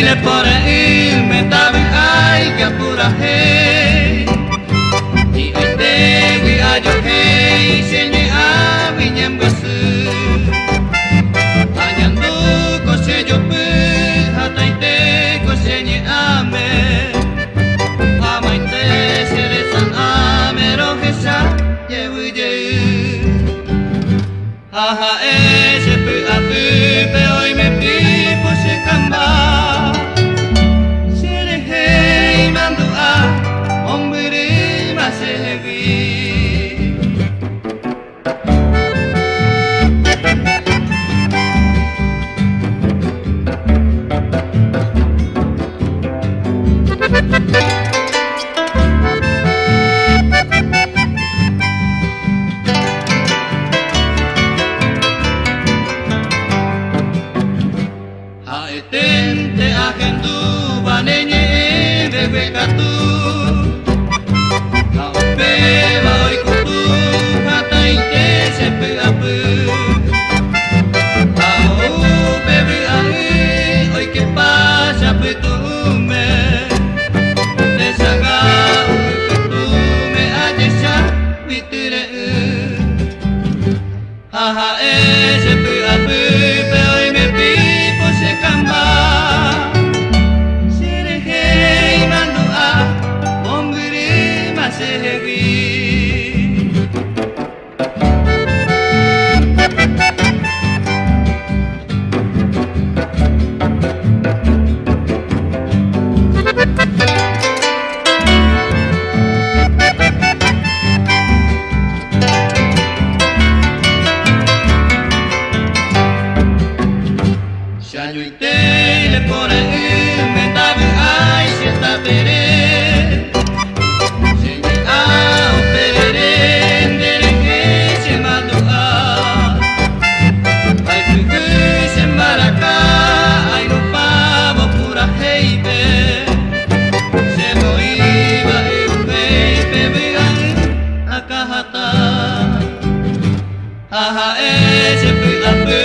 le pore me tabi ai que apura hey y hoy te vi a yo hey senye a viñem gosu añando kose yo pu hatai te kose nye ame amai te sere san ame rohesa yewu ye aha ese pu apu pe hoy me pipo se kamba sere hey mando a hombre más heavy Aetente agendu banenye bebe katu Aope ba oi kutu hatai te sepe apu Ao bebe ai oi que pasa petume Te saga oi petume adesha viture Aha e sepe apu pe oi me pipo se kamba Sere hei mando a onguri masehewi Shanyuite le pore me tabi ai se tabere Senye a operere ndere ke se mando a Ai pugu se maraka ai no pavo pura heibe Se moiba e heibe vegan akahata Aha e se pu apu